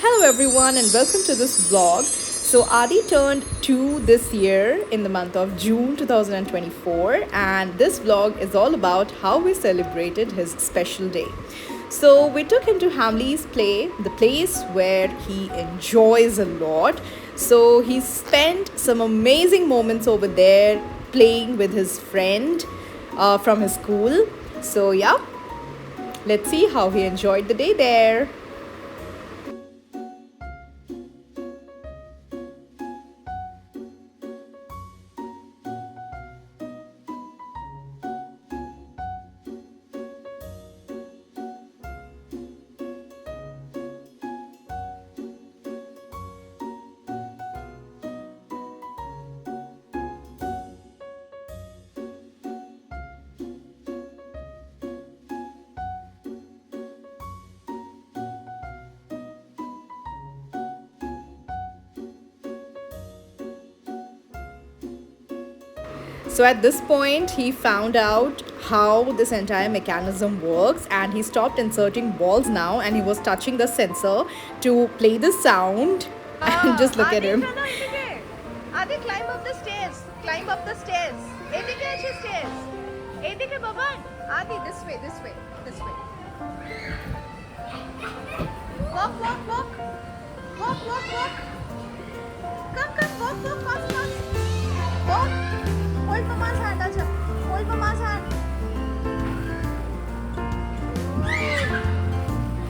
Hello, everyone, and welcome to this vlog. So, Adi turned 2 this year in the month of June 2024, and this vlog is all about how we celebrated his special day. So, we took him to Hamley's Play, the place where he enjoys a lot. So, he spent some amazing moments over there playing with his friend from his school. So, yeah, let's see how he enjoyed the day there. So at this point, he found out how this entire mechanism works, and he stopped inserting balls now, and he was touching the sensor to play the sound. And just look at him. Adi, climb up the stairs. Climb up the stairs. Edike ache stairs. Edike baba. Adi, this way, this way, this way. Walk, walk, walk. Walk, walk, walk. Come, come, walk, walk, fast, fast. Walk. Hold mama's hand, acha. Hold mama's hand.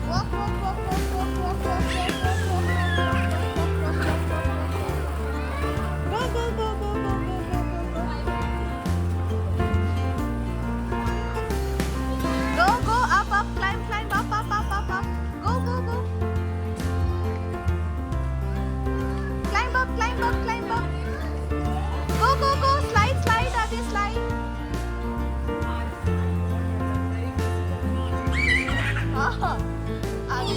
Walk, walk, walk, walk, walk, walk, walk, walk, walk, walk, walk, walk, walk, walk, walk. Go, go, go, go, go, go, go, go, go. Go, go, up, up, climb, climb, up, up, up, up, up. Go, go, go. Climb up, climb up, climb up. Go, go, go, slide, slide, Adi, slide. Adi,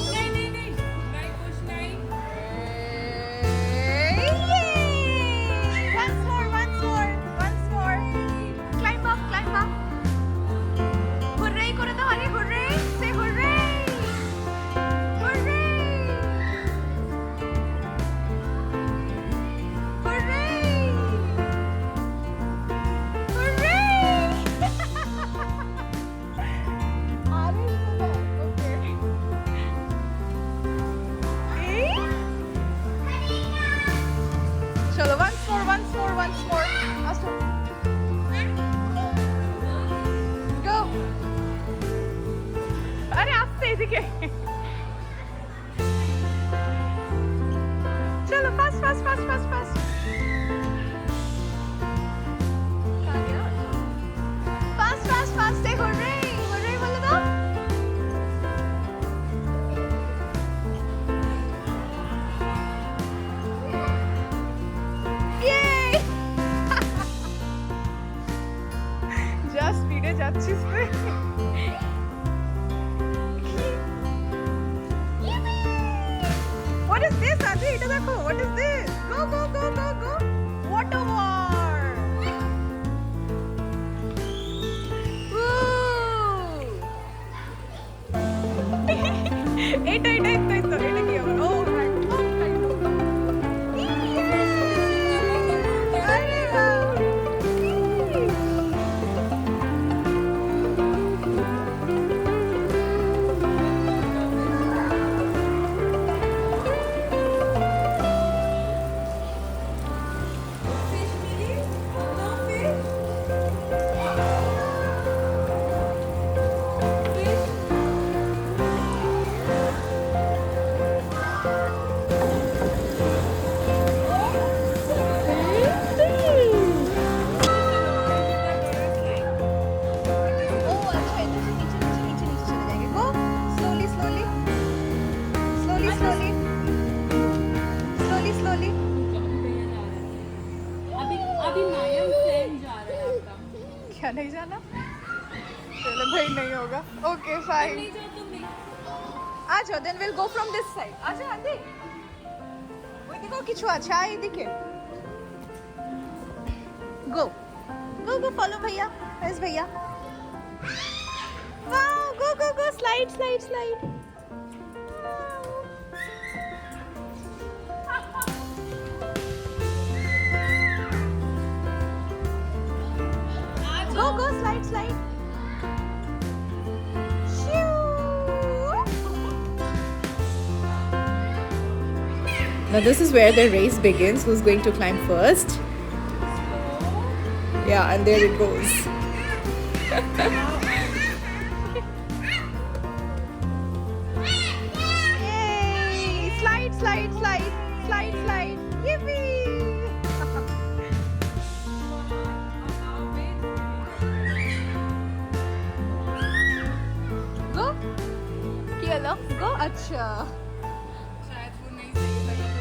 once more, once more, once more. Climb up, climb up. Hooray, kore daw, Adi, hooray. Say hooray. Hooray. Hooray. Hooray. Adi, okay. Chalo, once more, once more, once more. Astu. Go. अरे आस्ते एदिके चलो fast fast fast fast fast fast fast fast से hurray hurray बोलो तो ये যা স্পিডে যাচ্ছিস রে What is this, Adi? Ita dekho. What is this? Go, go, go, go, go. Water war. Eta ki abar? Oh, right. Oh, right. Arey wow. Oh, अच्छा इधर से नीचे चले जाएंगे. Go slowly, slowly, slowly, slowly, slowly, slowly. अभी नायम सेन जा रहा है आपका क्या नहीं जाना? चलो भाई नहीं होगा. Okay, fine. नहीं जाओ तुम नहीं आ जाओ. Then we'll go from this side. आ जाओ आदि. ওই দিকে কিছু আছে আয় এদিকে. Go. Go, go, follow भैया. Where's भैया? Wow, go, go, go, slide, slide, slide. Wow. slide, slide. Shoo. Now this is where the race begins. Who's going to climb first? Yeah, and there it goes. Yay! Slide, slide, slide, slide, slide. Yippee! Go. किया लो. Go. अच्छा. शायद वो नहीं सही लगा तो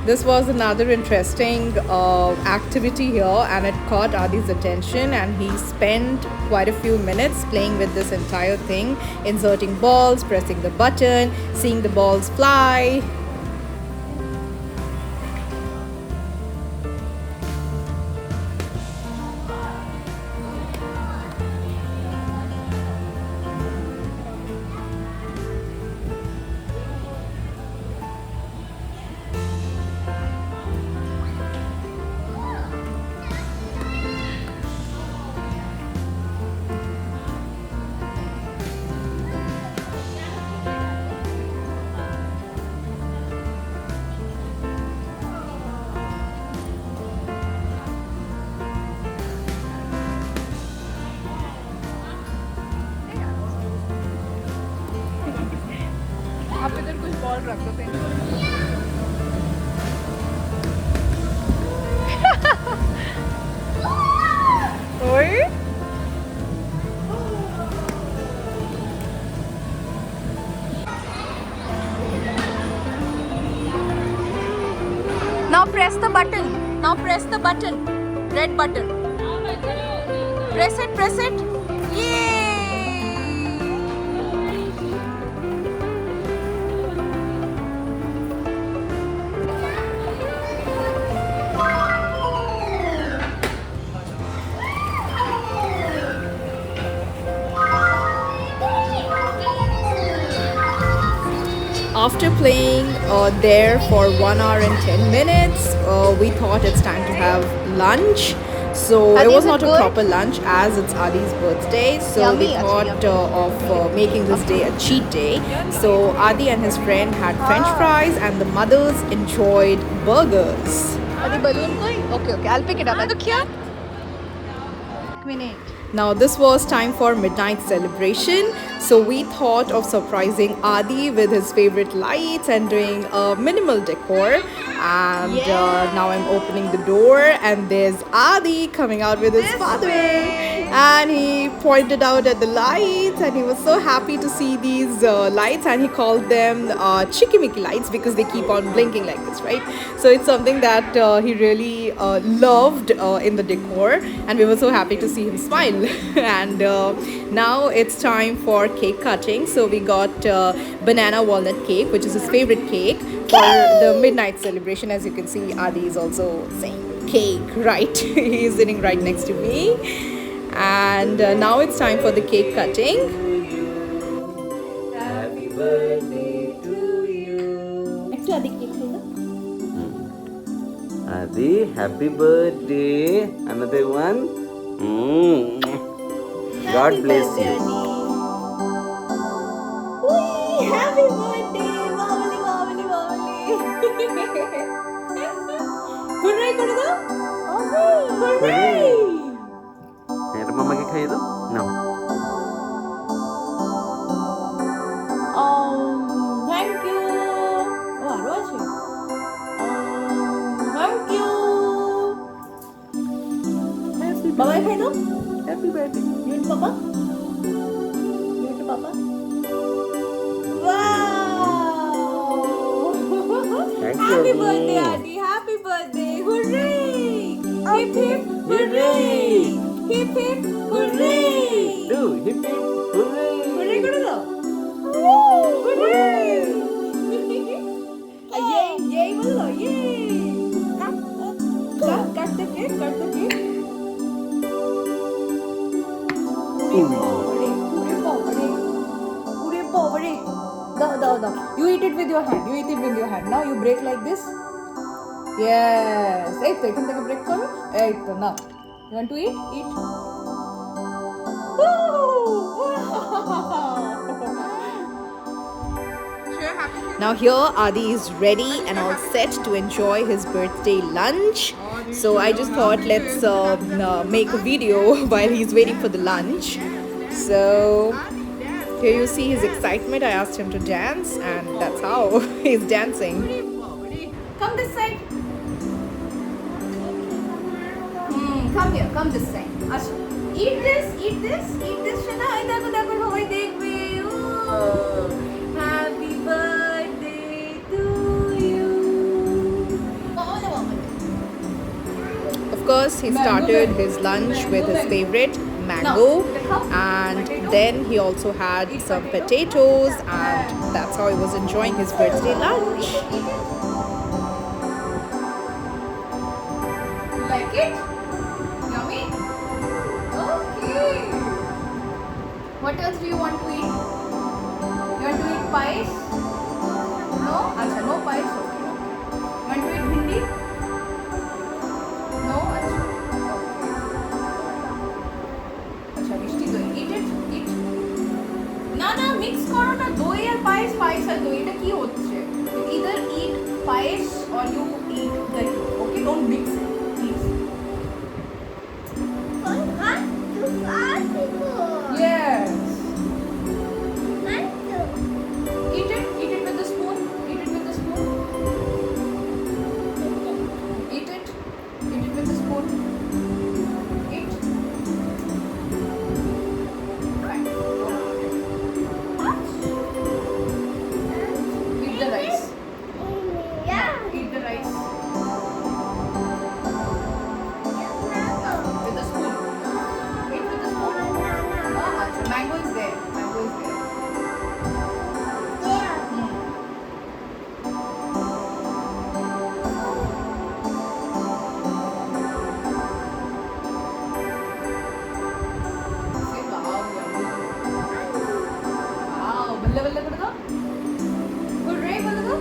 This was another interesting activity here, and it caught Adi's attention, and he spent quite a few minutes playing with this entire thing, inserting balls, pressing the button, seeing the balls fly. आप इधर कुछ ball रख दो कहीं. ओए. Now press the button. Now press the button. Red button. Press it, press it. Yay! After playing there for 1 hour and 10 minutes, we thought it's time to have lunch. So Adi, it was is it not a good? proper lunch as it's Adi's birthday. So Yummy, we actually, thought of making this day a cheat day. So Adi and his friend had French fries, and the mothers enjoyed burgers. Adi balloon koi? Okay, okay. I'll pick it up. तो क्या? Minute. Now this was time for midnight celebration, so we thought of surprising Adi with his favorite lights and doing a minimal decor. And now I'm opening the door, and there's Adi coming out with his father, and he pointed out at the lights, and he was so happy to see these lights, and he called them chickimicki lights because they keep on blinking like this, right? So it's something that he really loved in the decor, and we were so happy to see him smile. And now it's time for cake cutting. So we got banana walnut cake, which is his favorite cake, for the midnight celebration. As you can see, Adi is also saying cake, right? He is sitting right next to me. And now it's time for the cake cutting. Happy birthday to you. Adi, happy birthday. Another one. God bless you. Happy birthday, Mawali, Mawali, Mawali. Hooray, kore do. Hooray. मेरे मम्मा के खाइए दो ना. Thank you. Oh, আরো আছে. Thank you. বাবা খাই দাও. Happy birthday. You to Papa? You to Papa? Wow! Thank you, Happy Adi. birthday, Adi! Happy birthday! Hooray! Hip hip hooray! Hip hip hooray! Do hip hip hooray. Hooray করে দাও! Hooray! Yay! Yay বলো! Yay! Cut the cake! Cut the cake! উড়ে বাবারে, উড়ে বাবারে, উড়ে eat it with your hand. You eat it with your hand. Now you break like this. Yes. Hey, take a break for it. Hey, now. You want to eat? Eat. Sure, happy to Now here Adi is ready and all set to enjoy his birthday lunch. So I just thought let's make a video while he's waiting for the lunch. So here you see his excitement. I asked him to dance and that's how he's dancing. Come this side. Come here, come this side. Asha. Eat this, Shana. Ay, dako, dako, hoy, dekbe. Oh, happy birthday to you. Of course, he started his lunch with his favorite mango, and then he also had some potatoes, and that's how he was enjoying his birthday lunch. You like it? Yummy? Okay. What else do you want to eat? You want to eat pies? No? Acha, no pies. Okay. You want to eat bhindi? No? Acha. Okay. Acha, Mishti doi. Eat it? Eat. না mix করো না দই আর পায়েস পায়েস আর দই এটা কি হচ্ছে either eat payesh or you eat dahi okay don't mix it please yes eat it with the spoon eat it with the spoon eat it with the spoon eat right eat the rice eat the rice with the spoon eat with the spoon so mango is there Say wow yummy wow बल्ले बल्ले कर दो hooray बोल दो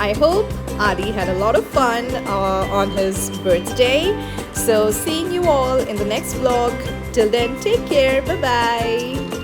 I hope Adi had a lot of fun on his birthday. So seeing you all in the next vlog. Till then, take care. Bye bye.